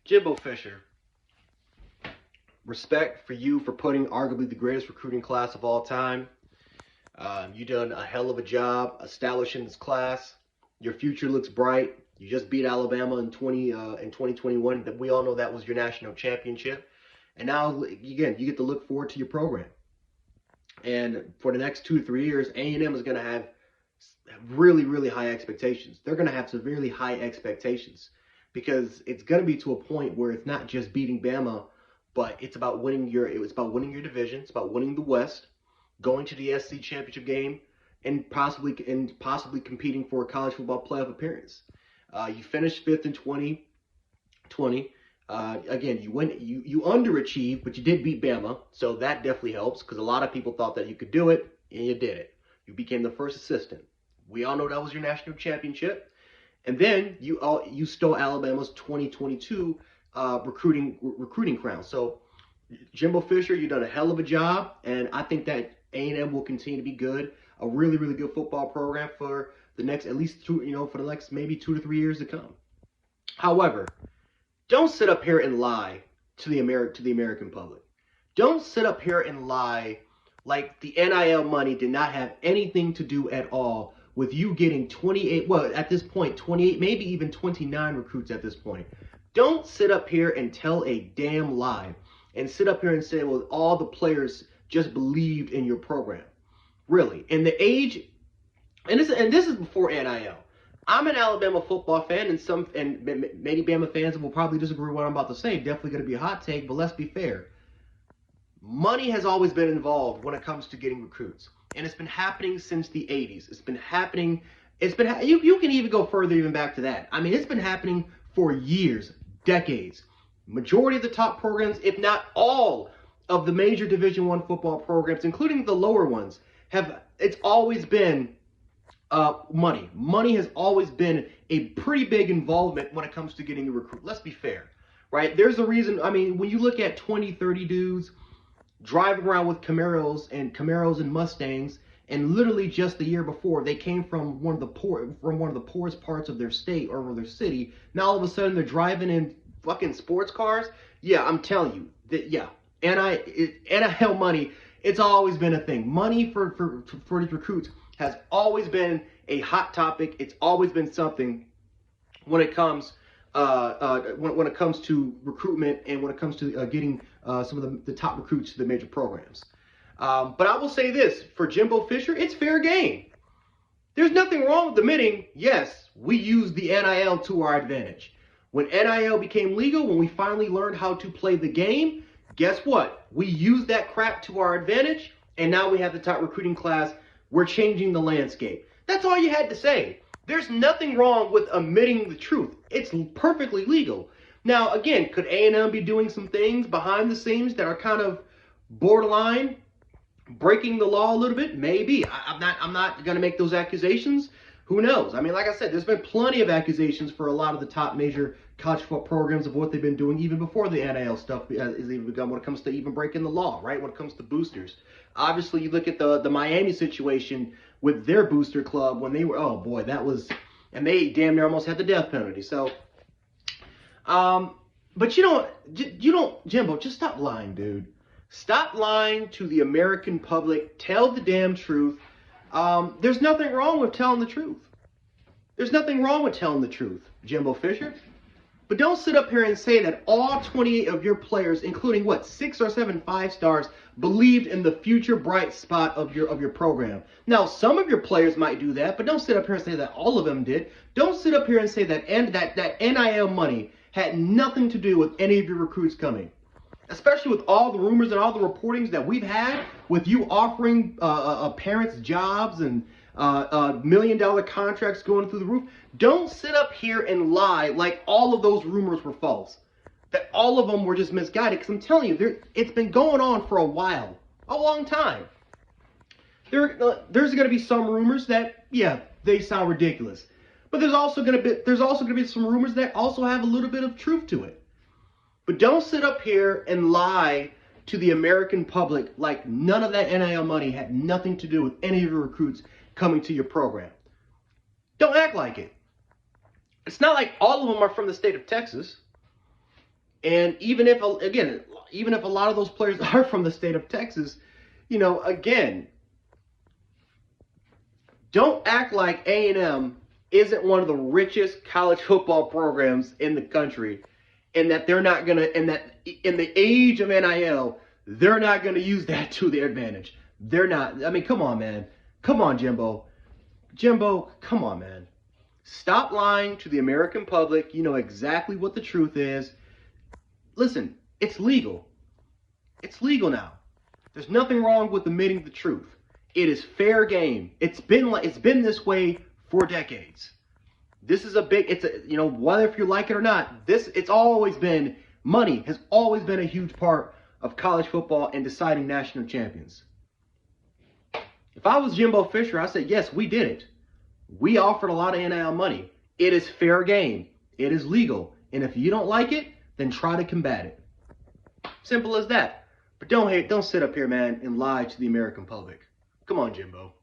Jimbo Fisher, respect for you for putting arguably the greatest recruiting class of all time. You've done a hell of a job establishing this class. Your future looks bright. You just beat Alabama in 2021. That we all know that was your national championship. And now again, you get to look forward to your program. And for the next 2 to 3 years, A&M is going to have really, really high expectations. They're going to have severely high expectations because it's going to be to a point where it's not just beating Bama, but it's about winning your division. It's about winning the West, going to the SEC championship game, and possibly competing for a college football playoff appearance. You finished fifth in 2020. Again, you underachieved, but you did beat Bama, so that definitely helps because a lot of people thought that you could do it, and you did it. You became the first assistant. We all know that was your national championship, and then you stole Alabama's 2022 recruiting crown. So, Jimbo Fisher, you've done a hell of a job, and I think that A&M will continue to be good, a really, really good football program for the next for the next maybe 2 to 3 years to come. However, don't sit up here and lie to the American public. Don't sit up here and lie like the NIL money did not have anything to do at all with you getting 28, well, at this point, 28, maybe even 29 recruits at this point. Don't sit up here and tell a damn lie and sit up here and say, well, all the players just believed in your program. Really. And the age, and this is before NIL. I'm an Alabama football fan, and many Bama fans will probably disagree with what I'm about to say. Definitely going to be a hot take, but let's be fair. Money has always been involved when it comes to getting recruits, and it's been happening since the 80s. It's been happening. You can even go further, even back to that. I mean, it's been happening for years, decades. Majority of the top programs, if not all of the major Division I football programs, including the lower ones, it's always been money. Money has always been a pretty big involvement when it comes to getting a recruit. Let's be fair, right? There's a reason. I mean, when you look at 20, 30 dudes driving around with Camaros and Mustangs, and literally just the year before they came from one of the poorest parts of their state or their city. Now all of a sudden they're driving in fucking sports cars. Yeah, I'm telling you that. Yeah, NIL money. It's always been a thing. Money for these recruits has always been a hot topic. It's always been something when it comes when it comes to recruitment and when it comes to getting some of the top recruits to the major programs. But I will say this, for Jimbo Fisher, it's fair game. There's nothing wrong with admitting, yes, we used the NIL to our advantage. When NIL became legal, when we finally learned how to play the game, guess what? We used that crap to our advantage, and now we have the top recruiting class. We're changing the landscape. That's all you had to say. There's nothing wrong with admitting the truth. It's perfectly legal. Now, again, could A&M be doing some things behind the scenes that are kind of borderline breaking the law a little bit? Maybe. I'm not going to make those accusations. Who knows? I mean, like I said, there's been plenty of accusations for a lot of the top major college football programs of what they've been doing even before the NIL stuff has even begun when it comes to even breaking the law, right? When it comes to boosters. Obviously, you look at the Miami situation with their booster club when they were, oh boy, that was, and they damn near almost had the death penalty. So, but you don't, Jimbo, just stop lying, dude. Stop lying to the American public. Tell the damn truth. There's nothing wrong with telling the truth. There's nothing wrong with telling the truth, Jimbo Fisher. But don't sit up here and say that all 28 of your players, including 6 or 7 5-stars, believed in the future bright spot of your program. Now, some of your players might do that, but don't sit up here and say that all of them did. Don't sit up here and say that that NIL money had nothing to do with any of your recruits coming. Especially with all the rumors and all the reportings that we've had with you offering parents jobs and $1 million contracts going through the roof. Don't sit up here and lie like all of those rumors were false. That all of them were just misguided. Because I'm telling you, it's been going on for a while. A long time. There's going to be some rumors that, yeah, they sound ridiculous. But there's also going to be some rumors that also have a little bit of truth to it. But don't sit up here and lie to the American public like none of that NIL money had nothing to do with any of your recruits coming to your program. Don't act like it. It's not like all of them are from the state of Texas. And even if a lot of those players are from the state of Texas, again, don't act like A&M isn't one of the richest college football programs in the country, and that they're not gonna, and that in the age of NIL, they're not gonna use that to their advantage. They're not. I mean, come on, man. Come on, Jimbo. Jimbo, come on, man. Stop lying to the American public. You know exactly what the truth is. Listen, it's legal. It's legal now. There's nothing wrong with admitting the truth. It is fair game. It's been this way for decades. This is whether if you like it or not, it's always been, money has always been a huge part of college football and deciding national champions. If I was Jimbo Fisher, I said, yes, we did it. We offered a lot of NIL money. It is fair game. It is legal. And if you don't like it, then try to combat it. Simple as that. But don't sit up here, man, and lie to the American public. Come on, Jimbo.